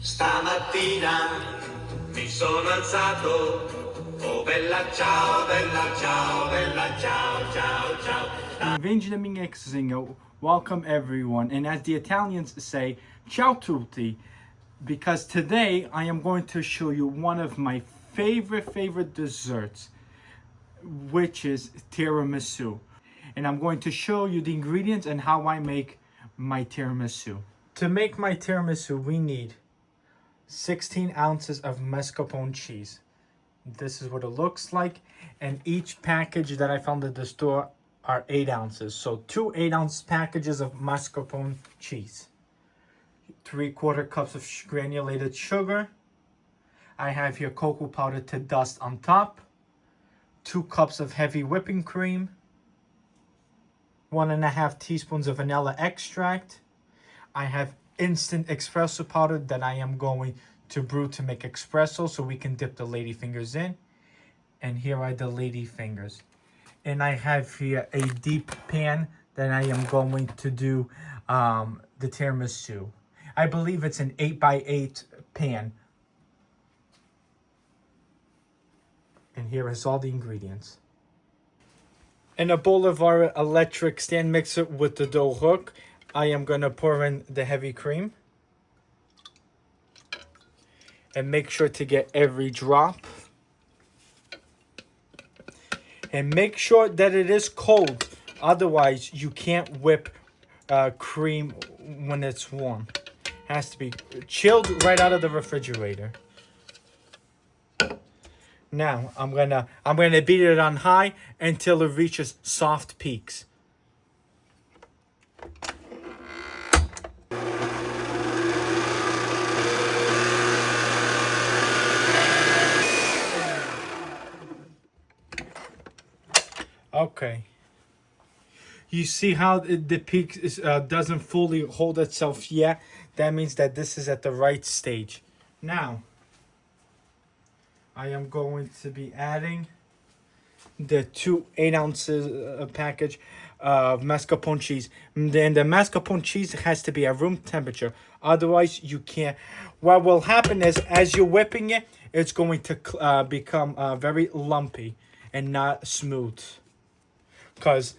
Stamattina mi sono alzato, oh bella ciao, bella ciao, bella ciao, ciao, ciao. Bem-vindo, welcome everyone, and as the Italians say, ciao tutti, because today I am going to show you one of my favorite desserts, which is tiramisu. And I'm going to show you the ingredients and how I make my tiramisu. To make my tiramisu, we need 16 ounces of mascarpone cheese. This is what it looks like, and each package that I found at the store are 8 ounces. So 2 8-ounce packages of mascarpone cheese. 3/4 cups of granulated sugar. I have here cocoa powder to dust on top. 2 cups of heavy whipping cream. 1.5 teaspoons of vanilla extract. I have instant espresso powder that I am going to brew to make espresso so we can dip the lady fingers in. And here are the lady fingers. And I have here a deep pan that I am going to do the tiramisu. I believe it's an 8x8 pan. And here is all the ingredients. In a bowl of our electric stand mixer with the dough hook, I am going to pour in the heavy cream. And make sure to get every drop. And make sure that it is cold. Otherwise, you can't whip cream when it's warm. It has to be chilled right out of the refrigerator. Now, I'm gonna beat it on high until it reaches soft peaks. Okay. You see how the peak doesn't fully hold itself yet? That means that this is at the right stage. Now, I am going to be adding the 2 8-ounces package of mascarpone cheese. Then the mascarpone cheese has to be at room temperature. Otherwise, you can't. What will happen is, as you're whipping it, it's going to become very lumpy and not smooth. Because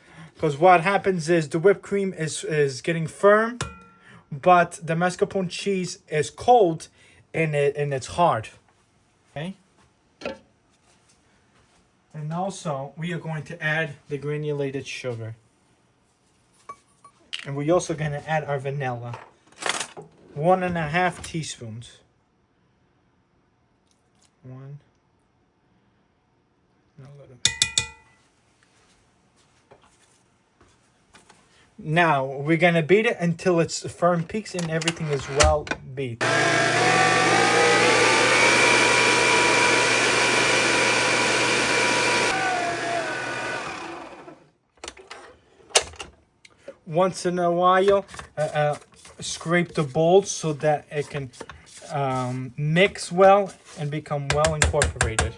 what happens is the whipped cream is getting firm, but the mascarpone cheese is cold and it's hard. Okay? And also, we are going to add the granulated sugar. And we're also going to add our vanilla. 1.5 teaspoons. 1. And a little bit. Now, we're going to beat it until it's firm peaks and everything is well beat. Once in a while, scrape the bowl so that it can mix well and become well incorporated.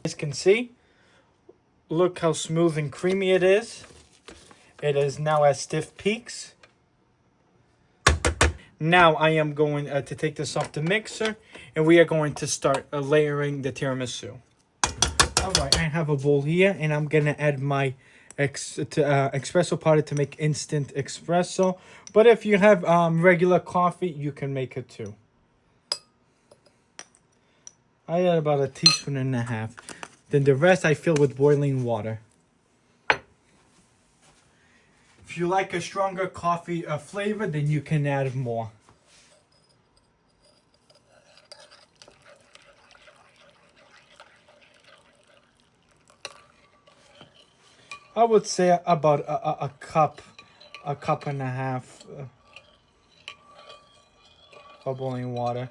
As you can see, look how smooth and creamy it is. It is now at stiff peaks. Now I am going to take this off the mixer, and we are going to start layering the tiramisu. Alright, I have a bowl here, and I'm going to add my espresso powder to make instant espresso. But if you have regular coffee, you can make it too. I add about 1.5 teaspoons. Then the rest I fill with boiling water. If you like a stronger coffee flavor, then you can add more. I would say about a cup and a half of boiling water.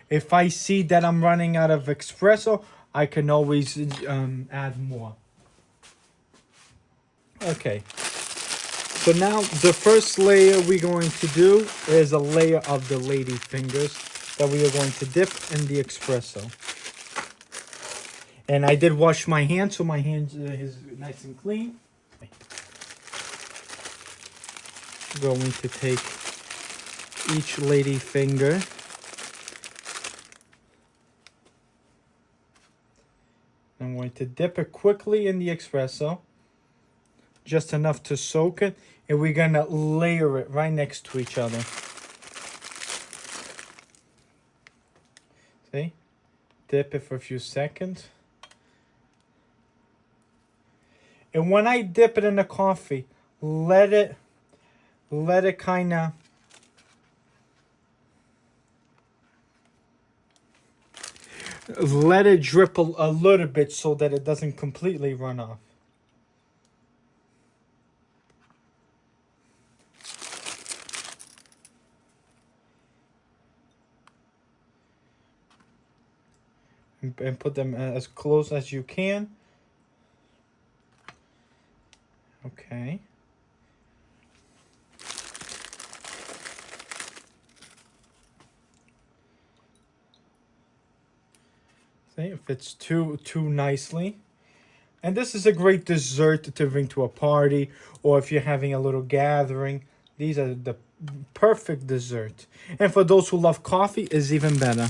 If I see that I'm running out of espresso, I can always add more. Okay. So now the first layer we're going to do is a layer of the lady fingers that we are going to dip in the espresso. And I did wash my hands, so my hands is nice and clean. Going to take each lady finger. I'm going to dip it quickly in the espresso. Just enough to soak it. And we're going to layer it right next to each other. See? Dip it for a few seconds. And when I dip it in the coffee, let it kind of let it drip a little bit so that it doesn't completely run off. And put them as close as you can. Okay. See, it fits too nicely. And this is a great dessert to bring to a party, or if you're having a little gathering. These are the perfect dessert. And for those who love coffee, is even better.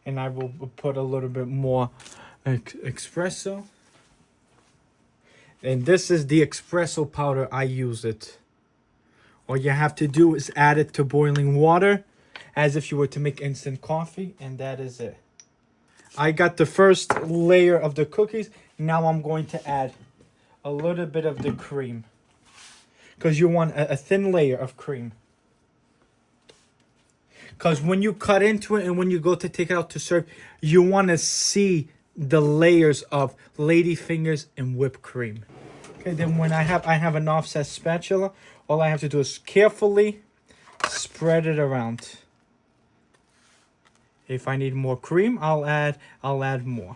And I will put a little bit more espresso. And this is the espresso powder. I use it. All you have to do is add it to boiling water as if you were to make instant coffee, and that is it. I got the first layer of the cookies. Now I'm going to add a little bit of the cream, because you want a thin layer of cream. Because when you cut into it and when you go to take it out to serve, you want to see the layers of lady fingers and whipped cream. Okay, then when I have an offset spatula, all I have to do is carefully spread it around. If I need more cream, I'll add more.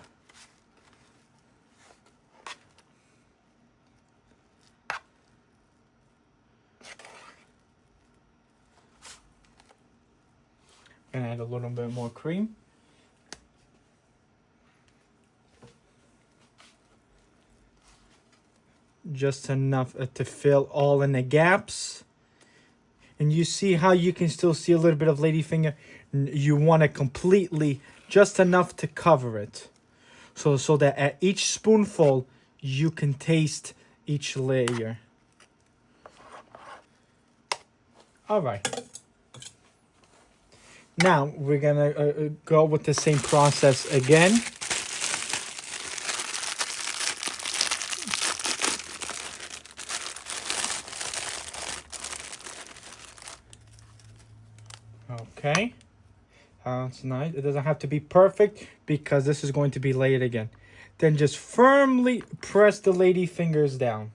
And add a little bit more cream. Just enough to fill all in the gaps. And you see how you can still see a little bit of ladyfinger. You want it completely, just enough to cover it. So that at each spoonful, you can taste each layer. All right. Now we're gonna go with the same process again. Okay, that's nice. It doesn't have to be perfect because this is going to be layered again. Then just firmly press the lady fingers down.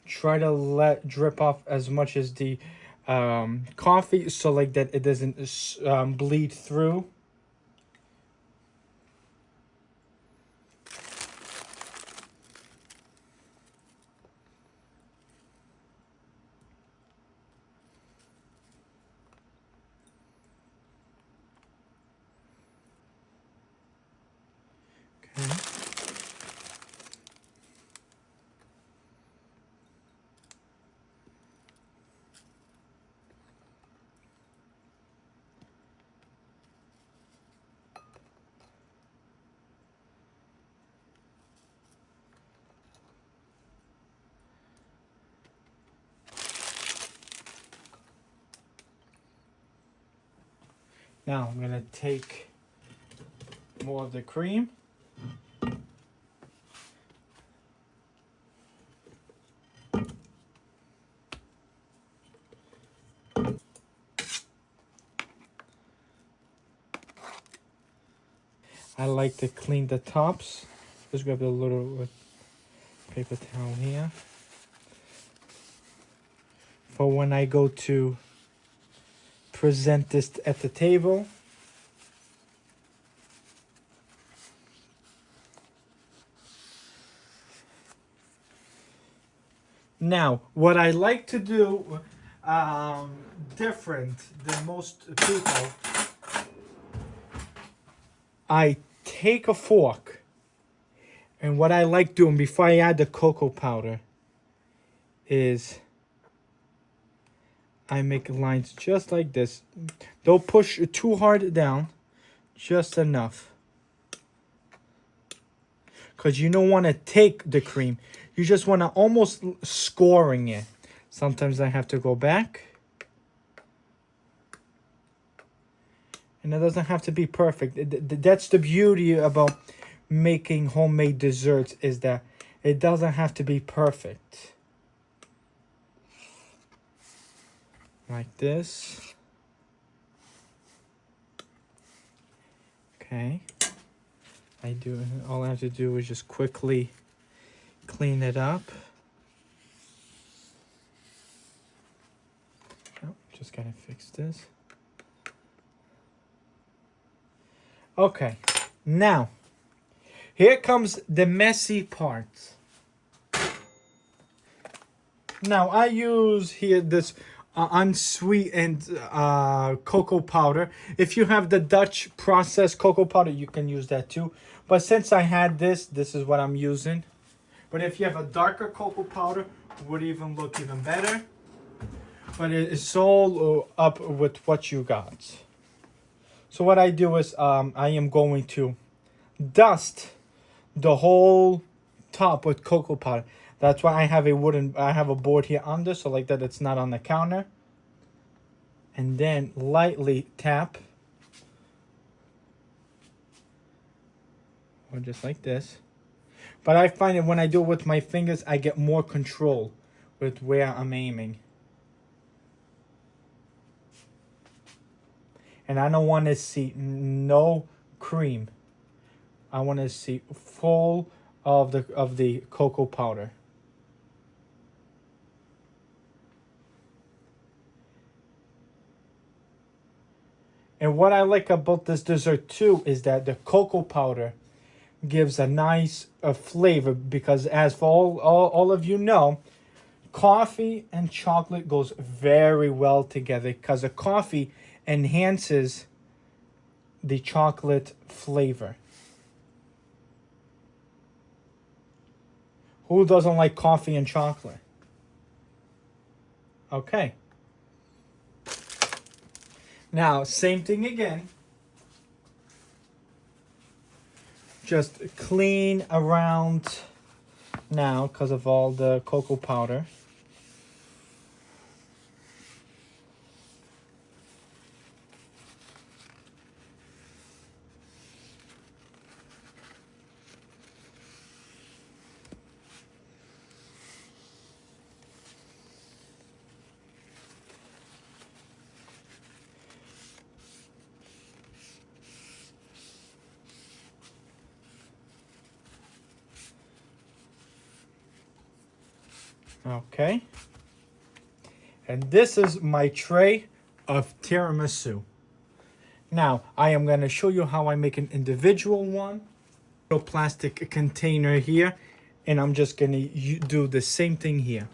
Try to let drip off as much as the coffee, so like that it doesn't bleed through. Okay. Now I'm gonna take more of the cream. I like to clean the tops. Just grab a little paper towel here for when I go to present this at the table. Now, what I like to do different than most people, I take a fork, and what I like doing before I add the cocoa powder is I make lines just like this. Don't push too hard down, just enough. Because you don't want to take the cream. You just want to almost scoring it. Sometimes I have to go back. And it doesn't have to be perfect. That's the beauty about making homemade desserts, is that it doesn't have to be perfect. Like this. Okay. All I have to do is just quickly clean it up. Oh, just gotta fix this. Okay, now here comes the messy part. Now I use here this unsweetened cocoa powder. If you have the Dutch processed cocoa powder, you can use that too. But since I had this is what I'm using. But if you have a darker cocoa powder, it would even look even better. But it's all up with what you got. So what I do is I am going to dust the whole top with cocoa powder. That's why I have a board here under, so like that it's not on the counter. And then lightly tap. Or just like this. But I find that when I do it with my fingers, I get more control with where I'm aiming. And I don't want to see no cream. I want to see full of the cocoa powder. And what I like about this dessert too is that the cocoa powder gives a nice flavor, because as for all of you know, coffee and chocolate goes very well together, because the coffee enhances the chocolate flavor. Who doesn't like coffee and chocolate? Okay. Now, same thing again. Just clean around now because of all the cocoa powder. Okay. And this is my tray of tiramisu. Now, I am going to show you how I make an individual one. A plastic container here. And I'm just going to do the same thing here.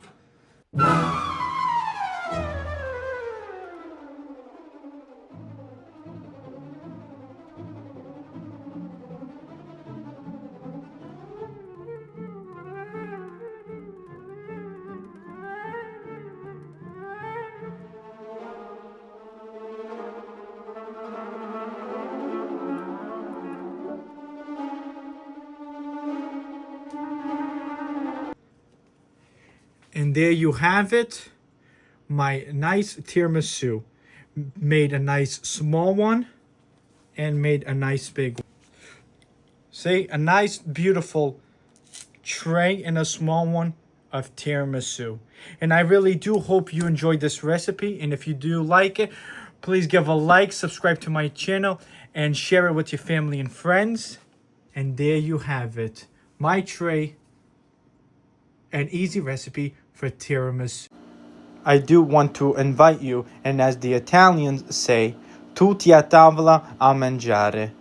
And there you have it. My nice tiramisu. Made a nice small one and made a nice big one. See, a nice beautiful tray and a small one of tiramisu. And I really do hope you enjoyed this recipe. And if you do like it, please give a like, subscribe to my channel, and share it with your family and friends. And there you have it. My tray an easy recipe for tiramisu. I do want to invite you, and as the Italians say, tutti a tavola a mangiare.